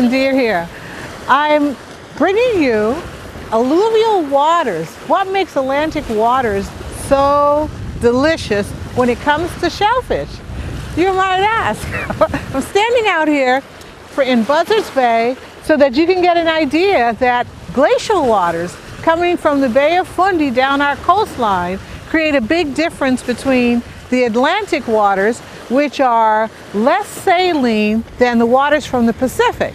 and Deer here. I'm bringing you alluvial waters. What makes Atlantic waters so delicious when it comes to shellfish? You might ask. I'm standing out here in Buzzards Bay so that you can get an idea that glacial waters coming from the Bay of Fundy down our coastline create a big difference between the Atlantic waters, which are less saline than the waters from the Pacific.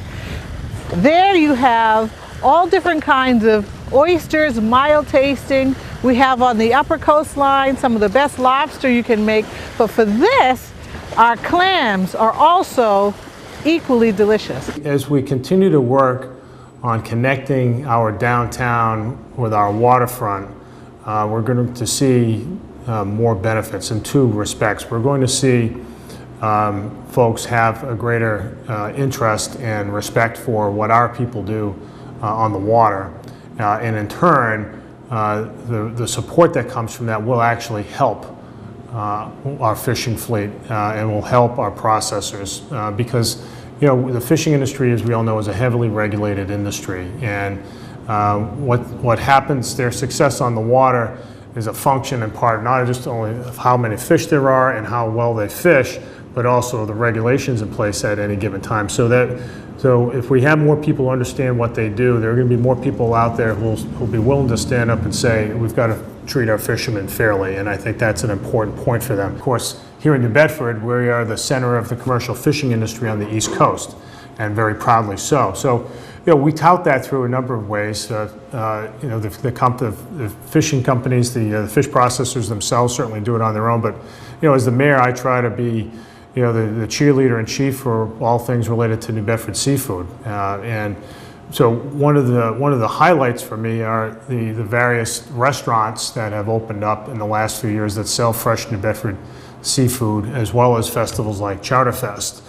There you have all different kinds of oysters, mild tasting. We have on the upper coastline some of the best lobster you can make, but for this, our clams are also equally delicious. As we continue to work on connecting our downtown with our waterfront, we're going to see more benefits in two respects. We're going to see folks have a greater interest and respect for what our people do on the water. And in turn, the support that comes from that will actually help our fishing fleet and will help our processors because the fishing industry, as we all know, is a heavily regulated industry. And what happens, their success on the water is a function in part not just only of how many fish there are and how well they fish, but also the regulations in place at any given time. So if we have more people understand what they do, there are going to be more people out there who'll be willing to stand up and say, we've got to treat our fishermen fairly, and I think that's an important point for them. Of course, here in New Bedford, we are the center of the commercial fishing industry on the East Coast, and very proudly so. So, we tout that through a number of ways. The fishing companies, the fish processors themselves certainly do it on their own, but as the mayor, I try to be the cheerleader in chief for all things related to New Bedford seafood. And so one of the highlights for me are the various restaurants that have opened up in the last few years that sell fresh New Bedford seafood, as well as festivals like Chowderfest.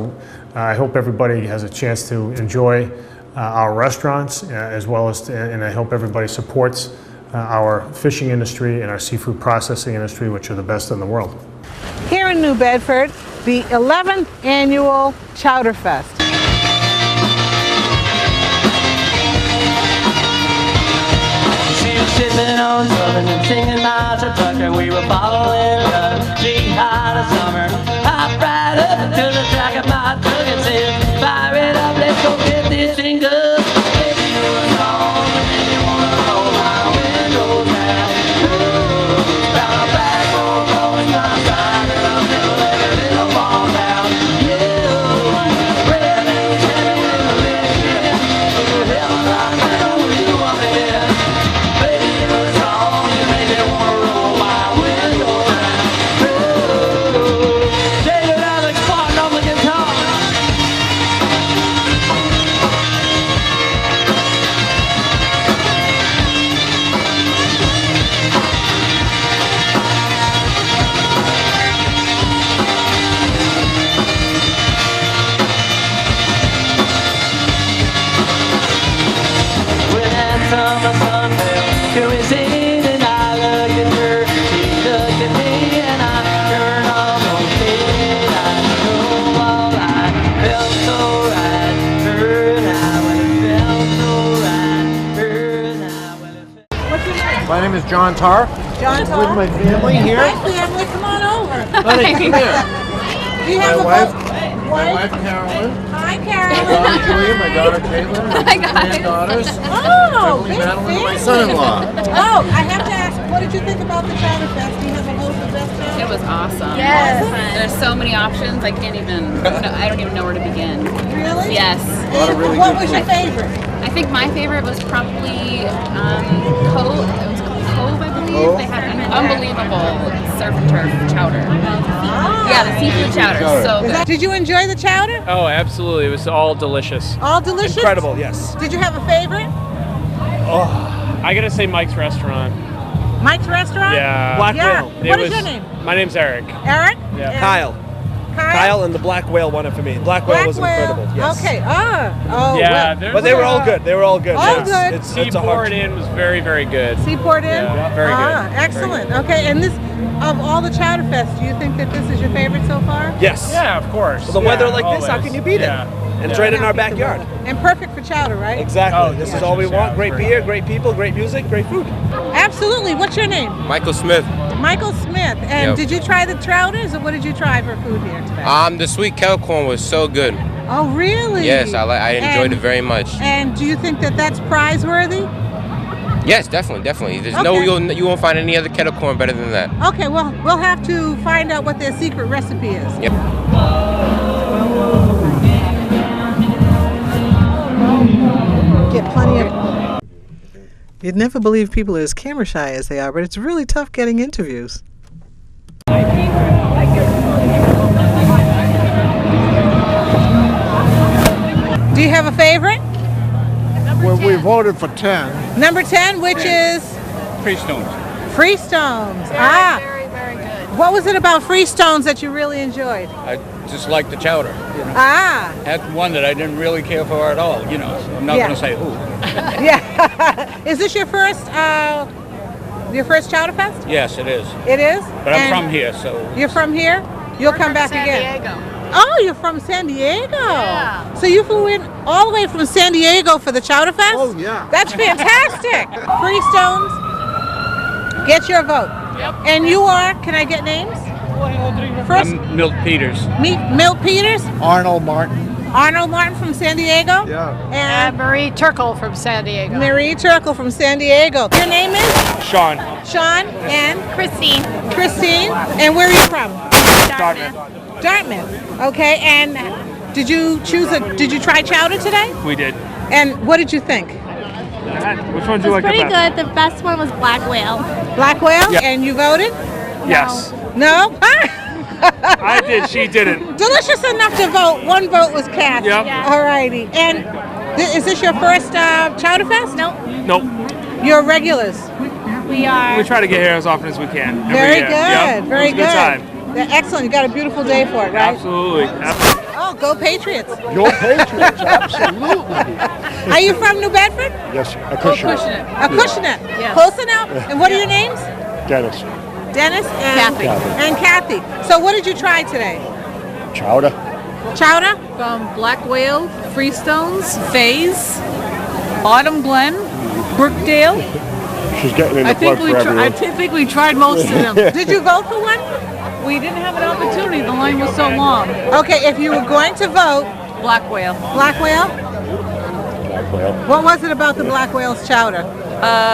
I hope everybody has a chance to enjoy our restaurants, as well as, and I hope everybody supports our fishing industry and our seafood processing industry, which are the best in the world. Here in New Bedford, the 11th annual Chowderfest. She was sipping on something and singing my trucker. We were following her. She had a summer. Hopped right up to the track of my truck and said, fire it up, let's go get this thing up. Baby, you were wrong, and then you wanna roll my windows down. Ooh, round the back road, rolling my side, and I'll never let a little fall down. Yeah, red and shabby with a red skin. Ooh, hell, I know you want me there. Baby, you were wrong, you made me wanna roll my windows down. Ooh, David Alex Martin on the guitar. When that summer sun fell, she was in and I looked at her. She looked at me and I turned almost dead. I know all right, felt so right. Her and I, well, it felt so right. Her and I, well, it felt. What's your name? My name is John Tarr. John Tarr? With my family here. Hi, family. Come on over. Honey, come here. Do you have My wife Carolyn, Hi, my Carolyn. daughter Julia, my daughter Caitlin, my two granddaughters, Oh, Emily big Madeline, and my family. son-in-law. Oh, I have to ask, what did you think about the Chowderfest? Do you have a host of best show? It was awesome. Yes. There's so many options. I can't even. I don't even know where to begin. Really? Yes. lot of really What good was your favorite? I think my favorite was probably Cove. It was called Cove, I believe. Cove? They had an unbelievable surf and turf chowder. Yeah, the seafood chowder. So good. Did you enjoy the chowder? Oh, absolutely. It was all delicious. All delicious? Incredible, yes. Did you have a favorite? Oh, I gotta say Mike's Restaurant. Mike's Restaurant? Yeah. Yeah. It What is was- your name? My name's Eric. Eric? Yeah. And Kyle. Kyle and the Black Whale won it for me. Black Whale was incredible. Yes. Okay. Oh. Yeah, well, But they were all good. They were all good. All yes. good. It's Sea a hard poured in was very, very good. Sea poured in? Yeah, very good. Excellent. Okay, and this, of all the Chowderfest, do you think that this is your favorite so far? Yes. Yeah, of course. With the weather like this, how always. can you beat it? And it's right in our backyard. And perfect for chowder, right? Exactly. Oh, This yeah. is all we want. Great Great. beer, great people, great music, great food. Absolutely. What's your name? Michael Smith. Michael Smith. And Yep. did you try the chowders, or what did you try for food here today? The sweet kettle corn was so good. Oh, really? Yes, I enjoyed it very much. And do you think that that's prize-worthy? Yes, definitely. There's Okay. you won't find any other kettle corn better than that. Okay, well, we'll have to find out what their secret recipe is. Yep. Get plenty of... You'd never believe people are as camera shy as they are, but it's really tough getting interviews. Do you have a favorite? Well, we voted for 10. Number 10, which is? Freestones. Freestones. Very, very good. What was it about Freestones that you really enjoyed? I just like the chowder. You know. Ah, Had one that I didn't really care for at all. You know, so I'm not Yeah. going to say who. yeah. Is this your first Chowderfest? Yes, it is. It is? But I'm And from here, so. You're from here? You'll come back San again. Diego. Oh, you're from San Diego. Yeah. So you flew in all the way from San Diego for the Chowderfest? Oh, yeah. That's fantastic. Freestones, get your vote. Yep. And you are, can I get names? First, I'm Milt Peters. Milt Peters, Arnold Martin. Arnold Martin from San Diego. Yeah. And Marie Turkle from San Diego. Marie Turkle from San Diego. Your name is? Sean. Sean and Christine. Christine. And where are you from? Dartmouth. Dartmouth. Okay, and did you try chowder today? We did. And what did you think? Which one do you like the Pretty best? good. The best one was Black Whale. Black Whale? Yeah. And you voted? Yes. No? I did. She didn't. Delicious enough to vote. One vote was cast. Yep. Yeah. Alrighty. And is this your first Chowderfest? Nope. Nope. You're regulars. We are. We try to get here as often as we can. every Very year. good. Yep. Very it was a good time. Excellent. You got a beautiful day for it, right? Absolutely. Oh, go Patriots. Your Patriots, absolutely. Are you from New Bedford? Yes, Acushnet. Acushnet. Close enough. And what are your names? Dennis. Dennis and Kathy. So what did you try today? Chowder. Chowder? From Black Whale, Freestones, Faze, Autumn Glen, Brookdale. She's getting in the plug for everyone. I think we tried most of them. Did you vote for one? We didn't have an opportunity. The line was so long. Okay, if you were going to vote, Black Whale. Black Whale? Black Whale. What was it about the Black Whale's chowder?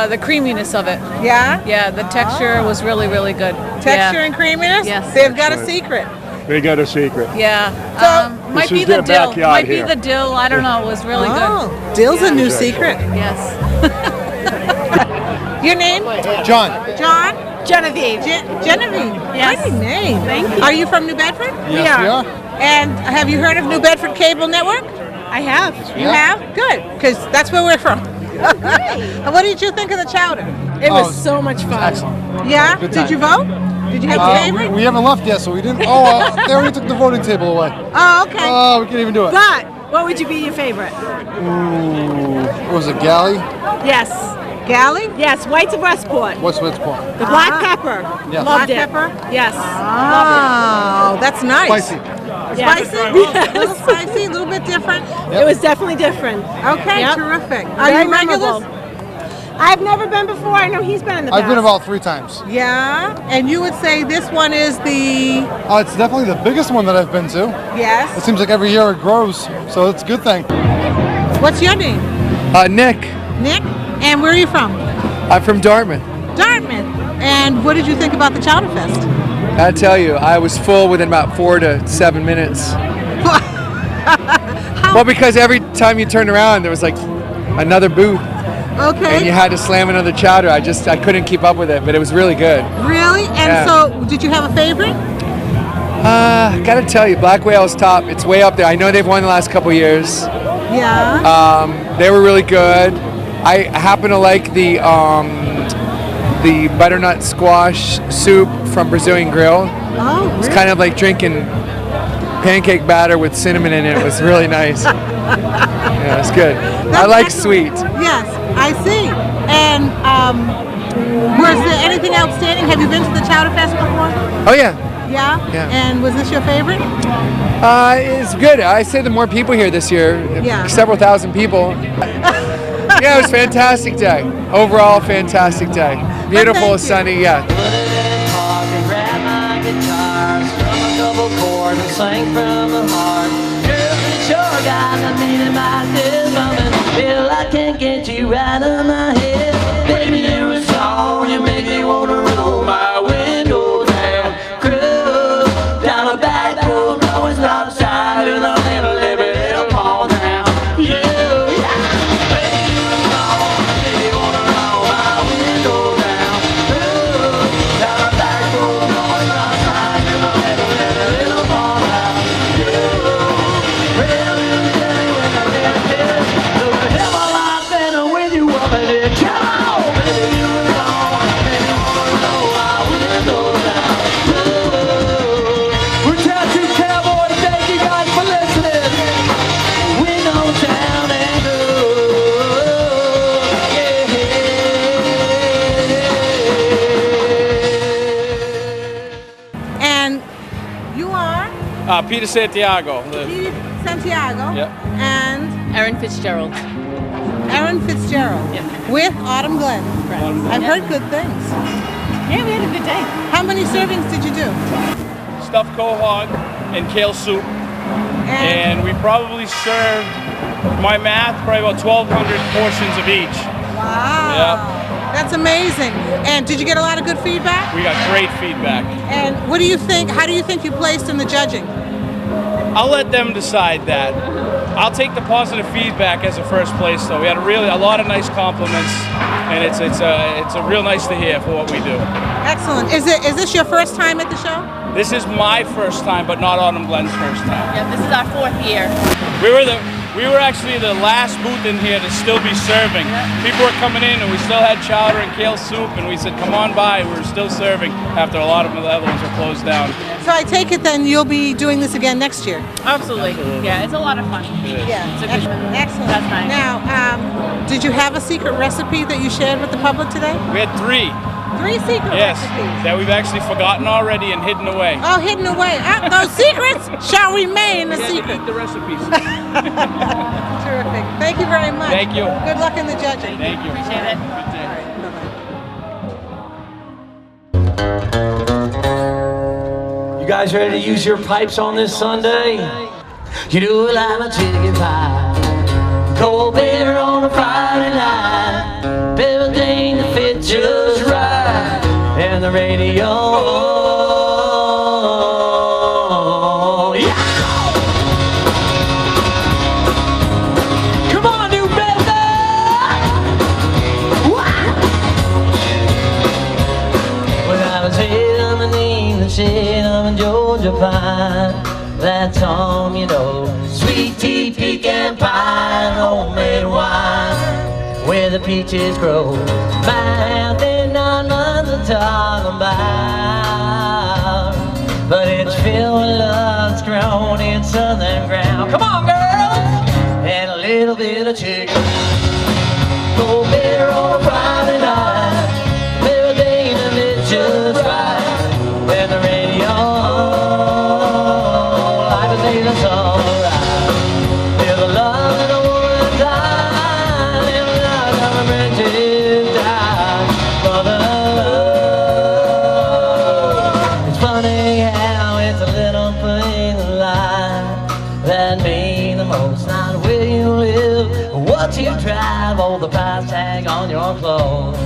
The creaminess of it. Yeah? Yeah, the texture was really, really good. Texture Yeah. and creaminess? Yes. They've got a secret. They got a secret. Yeah. So- Might This be is the their dill. backyard Might here. be the dill. I don't know. It was really Oh, dill's a new Exactly. secret. good. Yes. Your name? John. John? Genevieve. Genevieve. Yes. Pretty name. Thank you. Are you from New Bedford? Yes, we are. And have you heard of New Bedford Cable Network? I have. You have? Good, because that's where we're from. And what did you think of the chowder? It was so much fun. Excellent. Yeah? Good Did time. you vote? Did you have a favorite? We haven't left yet, so we didn't. Oh, they already took the voting table away. Oh, okay. Oh, we can't even do it. But what would you be your favorite? Ooh, what was it, Galley? Yes. Galley? Yes, Whites of Westport. What's point? The black pepper. Yeah. Loved Black it. pepper? Yes. Oh, that's nice. Spicy. Spicy? A little spicy, a little bit different. It was definitely different. Okay, Yep. terrific. Are Very you regulars? memorable. I've never been before. I know he's been in the past. I've been about 3 times. Yeah, and you would say this one is the, It's definitely the biggest one that I've been to. It yes. seems like every year it grows, so it's a good thing. What's your name? Nick, Nick? And where are you from? I'm from Dartmouth. Dartmouth. And what did you think about the Chowderfest? I tell you, I was full within about 4 to 7 minutes. Well, because every time you turned around, there was like another booth, Okay. and you had to slam another chowder. I couldn't keep up with it, but it was really good. Really? And Yeah. so, did you have a favorite? Gotta tell you, Black Whale's top. It's way up there. I know they've won the last couple years. Yeah. They were really good. I happen to like the butternut squash soup from Brazilian Grill. Oh, It's kind of like drinking pancake batter with cinnamon in it. It was really nice. Yeah, it's good. I like sweet. Yes, I see. And was there anything outstanding? Have you been to the Chowderfest before? Oh yeah. Yeah? Yeah. And was this your favorite? It's good. I say the more people here this year, several thousand people. Yeah, it was a fantastic day. Overall, fantastic day. Beautiful, sunny, yeah. Sang from the heart. Girl, it sure got me in my head, mama. Bill, I can't get you out of my head. Baby, you're a song, you make me wanna roll my window down. Cruise down a back road, blowing stop sign, and I'll never let it fall down. Yeah, baby, you're a song, you make me wanna roll my window down. Cruise down a back road, blowing stop sign, and I'll never let it fall down. Peter Santiago. Peter Santiago. Yep. And Erin Fitzgerald. Erin Fitzgerald. Yeah. With Autumn Glen. Correct. I've heard good things. Yeah, we had a good day. How many servings did you do? Stuffed quahog and kale soup. And we probably served, my math, probably about 1,200 portions of each. Wow. Yeah. That's amazing. And did you get a lot of good feedback? We got great feedback. And what do you think, how do you think you placed in the judging? I'll let them decide that. I'll take the positive feedback as a first place, though. We had a lot of nice compliments, and it's a real nice to hear for what we do. Excellent. Is this your first time at the show? This is my first time, but not Autumn Glen's first time. Yeah, this is our 4th year. We were actually the last booth in here to still be serving. People were coming in, and we still had chowder and kale soup, and we said, come on by. We were still serving after a lot of the other ones were closed down. So I take it then you'll be doing this again next year? Absolutely. Yeah, it's a lot of fun. Yeah, it's a good excellent. That's nice. Now, did you have a secret recipe that you shared with the public today? We had 3. 3 secret recipes? That we've actually forgotten already and hidden away. Oh, hidden away. Those secrets shall remain a secret. Eat the recipes. Terrific. Thank you very much. Thank you. Good luck in the judging. Thank you. Appreciate it. Good day. You guys ready to use your pipes on this Sunday? You do it like a chicken pie, cold beer on a Friday night, everything to fit just right, and the radio. Come on, New Bedford! When I was hit underneath the shade of a Georgia pine, that's home, you know, sweet tea, pecan pie, and homemade wine, where the peaches grow. Man, they're 9 months of talking about, but it's filled with love, it's grown in southern ground. Come on, girls! And a little bit of chicken, cold beer on a Friday night, everything to live just right, and the radio. That's alright. There's a love in a woman's eye, and a love of a British die for the love. It's funny how it's a little thing in life that mean the most. Not where you live, or what you drive, or the price tag on your clothes.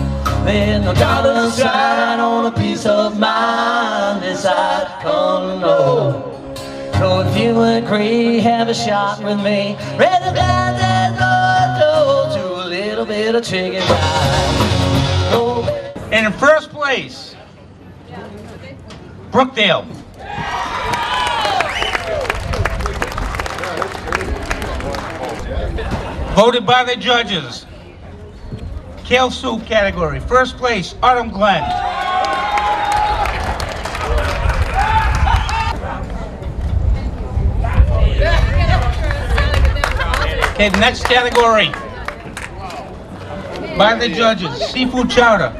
There's no dollar sign on a piece of mind. Decide, come know. So if you agree, have a shot with me. Rather than that to a little bit of chicken pie. And in first place, Brookdale. Voted by the judges. Kale soup category. First place, Autumn Glen. Okay, the next category by the judges, seafood chowder.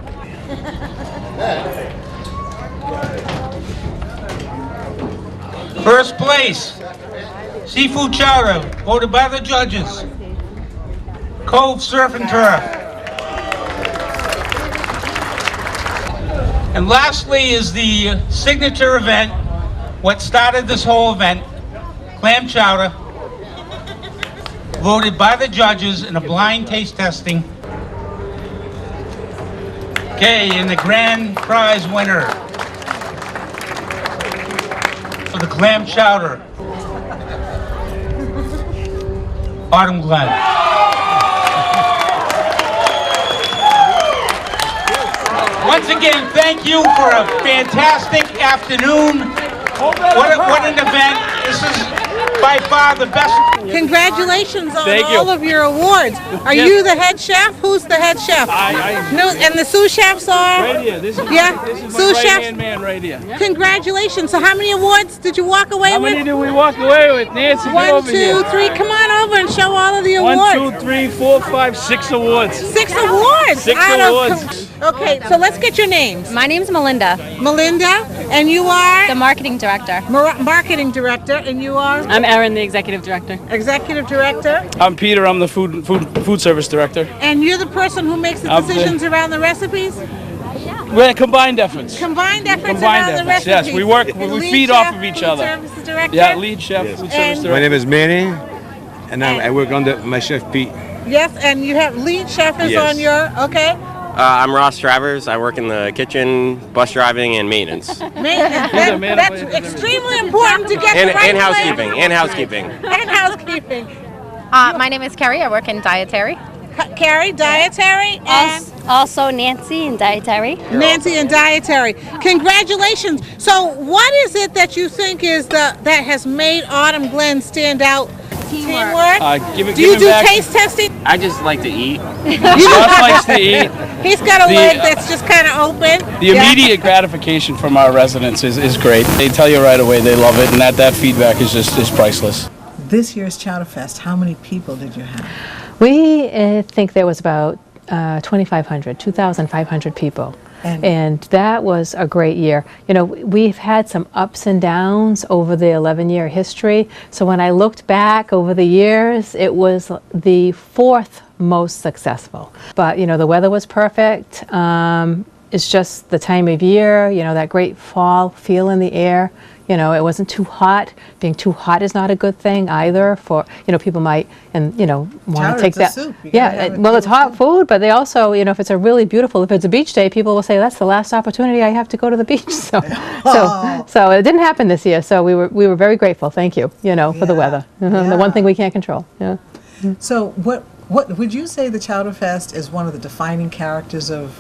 First place, seafood chowder, voted by the judges, Cove Surf and Turf. And lastly is the signature event, what started this whole event, clam chowder, voted by the judges in a blind taste testing. Okay, and the grand prize winner for the clam chowder, Autumn Glen. Once again, thank you for a fantastic afternoon. What an event. This is by far the best. Congratulations on Thank you. all of your awards. Are you the head chef? Who's the head chef? No, and the sous chefs are? Right here. This is Sous my chefs? right-hand man right here. Congratulations. So how many awards did you walk away How with? many did we walk away with? Nancy, get 1, over 2, here. 3. Come on over and show all of the awards. 1, 2, 3, 4, 5, 6 awards. 6 awards. 6 out of- awards. Okay, so let's get your names. My name's Melinda. Melinda, and you are? The marketing director. Marketing director, and you are? I'm Erin, the executive director. Executive director, I'm Peter. I'm the food service director. and you're the person who makes the I'm the- decisions around the recipes? We're combined efforts. Combined efforts Combined around the efforts. recipes. Yes, we work. And We lead feed chef, off of each food other. services director? Yeah, lead chef, food service director. My name is Manny, and I work under my chef Pete. Yes, and you have lead chef is Yes. on your, okay? I'm Ross Travers. I work in the kitchen, bus driving, and maintenance. Maintenance. That's extremely important to get And, the right and way. housekeeping. And housekeeping. And housekeeping. My name is Carrie. I work in dietary. Carrie, dietary, and Also Nancy in dietary. Nancy in dietary. Congratulations. So what is it that you think is that has made Autumn Glen stand out? Teamwork. Do you do taste testing? I just like to eat. Ross likes to eat. He's got a leg that's just kind of open. The immediate gratification from our residents is great. They tell you right away they love it, and that feedback is priceless. This year's Chowderfest, how many people did you have? We think there was about 2,500 people. And that was a great year. You know, we've had some ups and downs over the 11-year history. So when I looked back over the years, it was the 4th most successful. But, you know, the weather was perfect. It's just the time of year, you know, that great fall feel in the air. You know, it wasn't too hot. Being too hot is not a good thing either for, you know, people might, and, you know, want to take that. Soup. Yeah, well, it's hot food, but they also, you know, if it's a really beautiful, if it's a beach day, people will say, that's the last opportunity I have to go to the beach. So it didn't happen this year. So we were very grateful. Thank you, you know, for the weather. The one thing we can't control. Yeah. So what would you say the Chowderfest is one of the defining characters of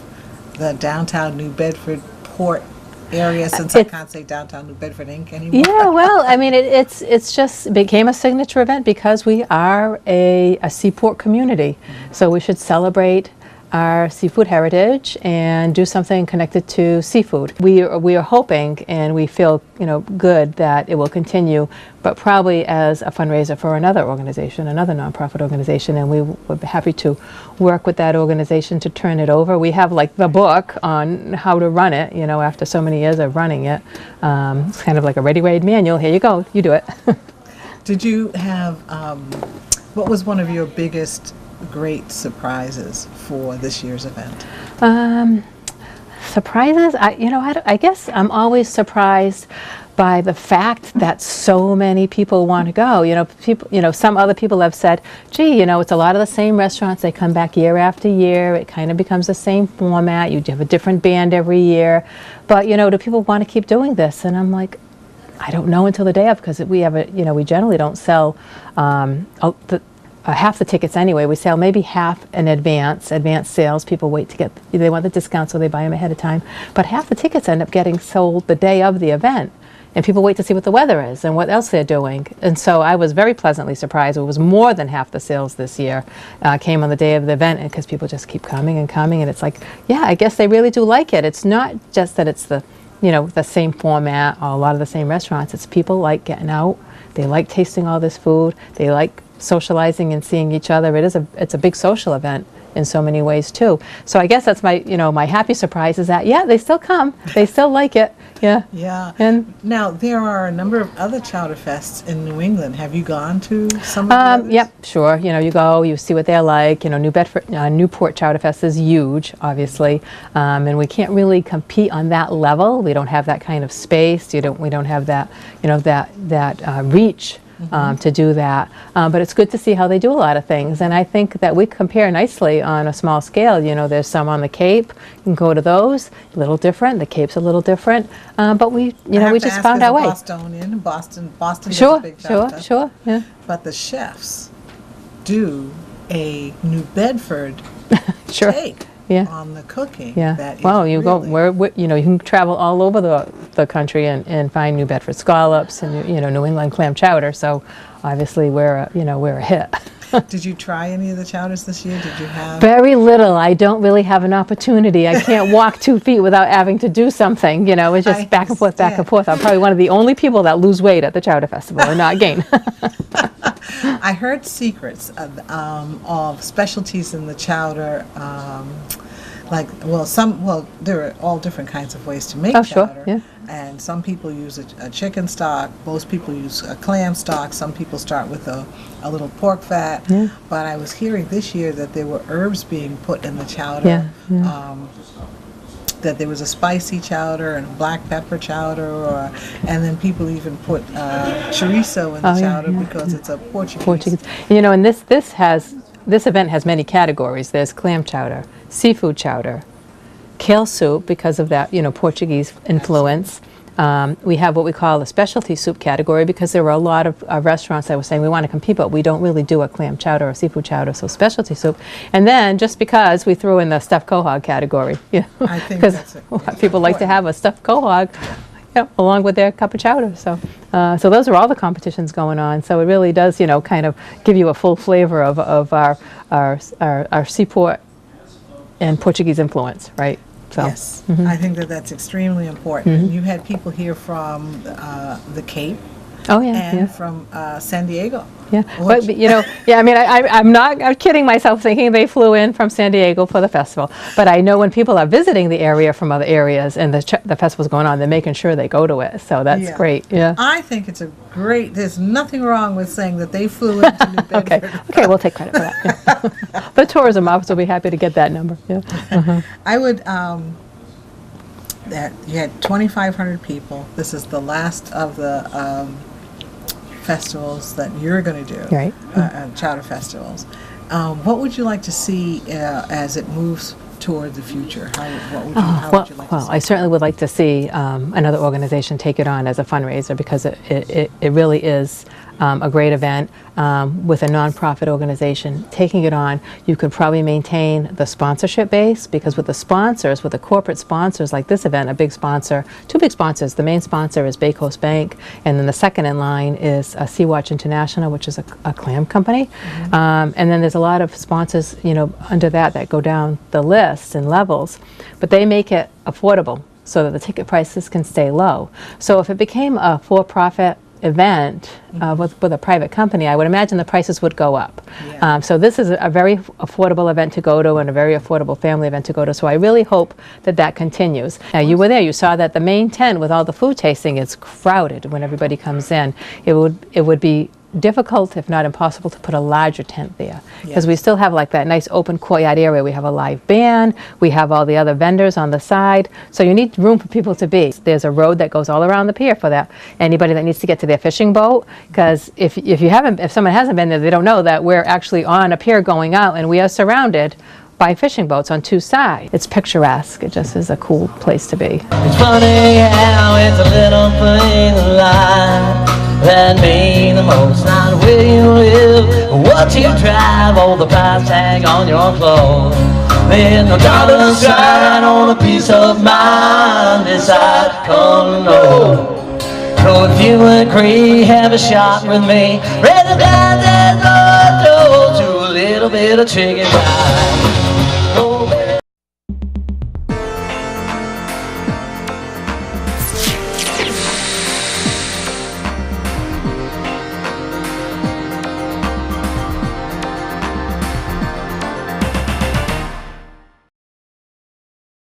the downtown New Bedford port area, since I can't say downtown New Bedford Inc. anymore? Yeah, well, I mean, it's just became a signature event because we are a seaport community. So we should celebrate our seafood heritage and do something connected to seafood. We are hoping, and we feel, you know, good that it will continue, but probably as a fundraiser for another organization, another nonprofit organization, and we would be happy to work with that organization to turn it over. We have like the book on how to run it, you know, after so many years of running it. It's kind of like a ready-made manual. Here you go, you do it. Did you have, what was one of your biggest great surprises for this year's event? Surprises? I guess I'm always surprised by the fact that so many people want to go. You know, some other people have said, gee, you know, it's a lot of the same restaurants. They come back year after year. It kind of becomes the same format. You have a different band every year. But, you know, do people want to keep doing this? And I'm like, I don't know until the day of, because we generally don't sell half the tickets anyway. We sell maybe half in advance sales. People wait to get, they want the discount, so they buy them ahead of time. But half the tickets end up getting sold the day of the event. And people wait to see what the weather is and what else they're doing. And so I was very pleasantly surprised. It was more than half the sales this year came on the day of the event, because people just keep coming and coming. And it's like, yeah, I guess they really do like it. It's not just that it's the, you know, the same format or a lot of the same restaurants. It's people like getting out. They like tasting all this food. They like socializing and seeing each other. It's a big social event in so many ways too. So I guess that's my, my happy surprise is that, yeah, they still come. They still like it. Yeah. Yeah. And now there are a number of other Chowderfests in New England. Have you gone to some of the others? Yep, sure. You go, you see what they're like. Newport Chowderfest is huge, obviously, and we can't really compete on that level. We don't have that kind of space. We don't have that, that reach. To do that, but it's good to see how they do a lot of things, and I think that we compare nicely on a small scale. There's some on the Cape. You can go to those. A little different. The Cape's a little different, but we just found our way. Bostonian, Boston Sure, does a big Chowderfest. sure, yeah. But the chefs do a New Bedford Sure. take Yeah. on the cooking. Yeah. That is Well, you go really- where you can travel all over the country and find New Bedford scallops and New England clam chowder. So obviously we're a hit. Did you try any of the chowders this year? Did you have? Very little. I don't really have an opportunity. I can't walk 2 feet without having to do something. It's just back and forth, back and forth. I'm probably one of the only people that lose weight at the Chowder Festival and not gain. I heard secrets of specialties in the chowder. There are all different kinds of ways to make Oh, sure, chowder. yeah. And some people use a chicken stock. Most people use a clam stock. Some people start with a little pork fat. Yeah. But I was hearing this year that there were herbs being put in the chowder. Yeah. That there was a spicy chowder and a black pepper chowder, and then people even put chorizo in the chowder because it's a Portuguese. And this event has many categories. There's clam chowder, seafood chowder, kale soup because of that Portuguese influence. We have what we call a specialty soup category because there were a lot of restaurants that were saying we want to compete, but we don't really do a clam chowder or seafood chowder, so specialty soup. And then just because we threw in the stuffed quahog category, I think because people like to have a stuffed quahog along with their cup of chowder. So those are all the competitions going on. So it really does, kind of give you a full flavor of our seaport and Portuguese influence, right? So, yes, I think that's extremely important. And you had people here from the Cape. Oh yeah, and from San Diego. Yeah, but I mean, I'm not kidding myself thinking they flew in from San Diego for the festival. But I know when people are visiting the area from other areas and the festival's going on, they're making sure they go to it. So that's great. Yeah. I think it's there's nothing wrong with saying that they flew into New Bedford. Okay, we'll take credit for that. Yeah. The tourism office will be happy to get that number. Yeah. I would. That you had 2,500 people. This is the last of the festivals that you're going to do, right? Chowder festivals. What would you like to see as it moves toward the future? How would you like to see? Well, I certainly would like to see another organization take it on as a fundraiser because it really is a great event with a nonprofit organization taking it on. You could probably maintain the sponsorship base because with the corporate sponsors like this event, a big sponsor, two big sponsors. The main sponsor is Bay Coast Bank, and then the second in line is Sea-Watch International, which is a clam company. And then there's a lot of sponsors, under that go down the list in levels, but they make it affordable so that the ticket prices can stay low. So if it became a for-profit event with a private company, I would imagine the prices would go up. Yeah. So this is a very affordable event to go to and a very affordable family event to go to. So I really hope that continues. Now you were there, you saw that the main tent with all the food tasting is crowded when everybody comes in. It would be difficult, if not impossible, to put a larger tent there because we still have like that nice open courtyard area. We have a live band, we have all the other vendors on the side, so you need room for people to be. There's a road that goes all around the pier for that. Anybody that needs to get to their fishing boat, because if someone hasn't been there, they don't know that we're actually on a pier going out and we are surrounded by fishing boats on two sides. It's picturesque. It just is a cool place to be. It's funny how it's a little thing alive that mean the most, not where you live, what you drive, or the price tag on your clothes. There's no dollar sign on a piece of mind beside condo. So if you agree, have a shot with me. Rather than that door to a little bit of chicken pie. Oh,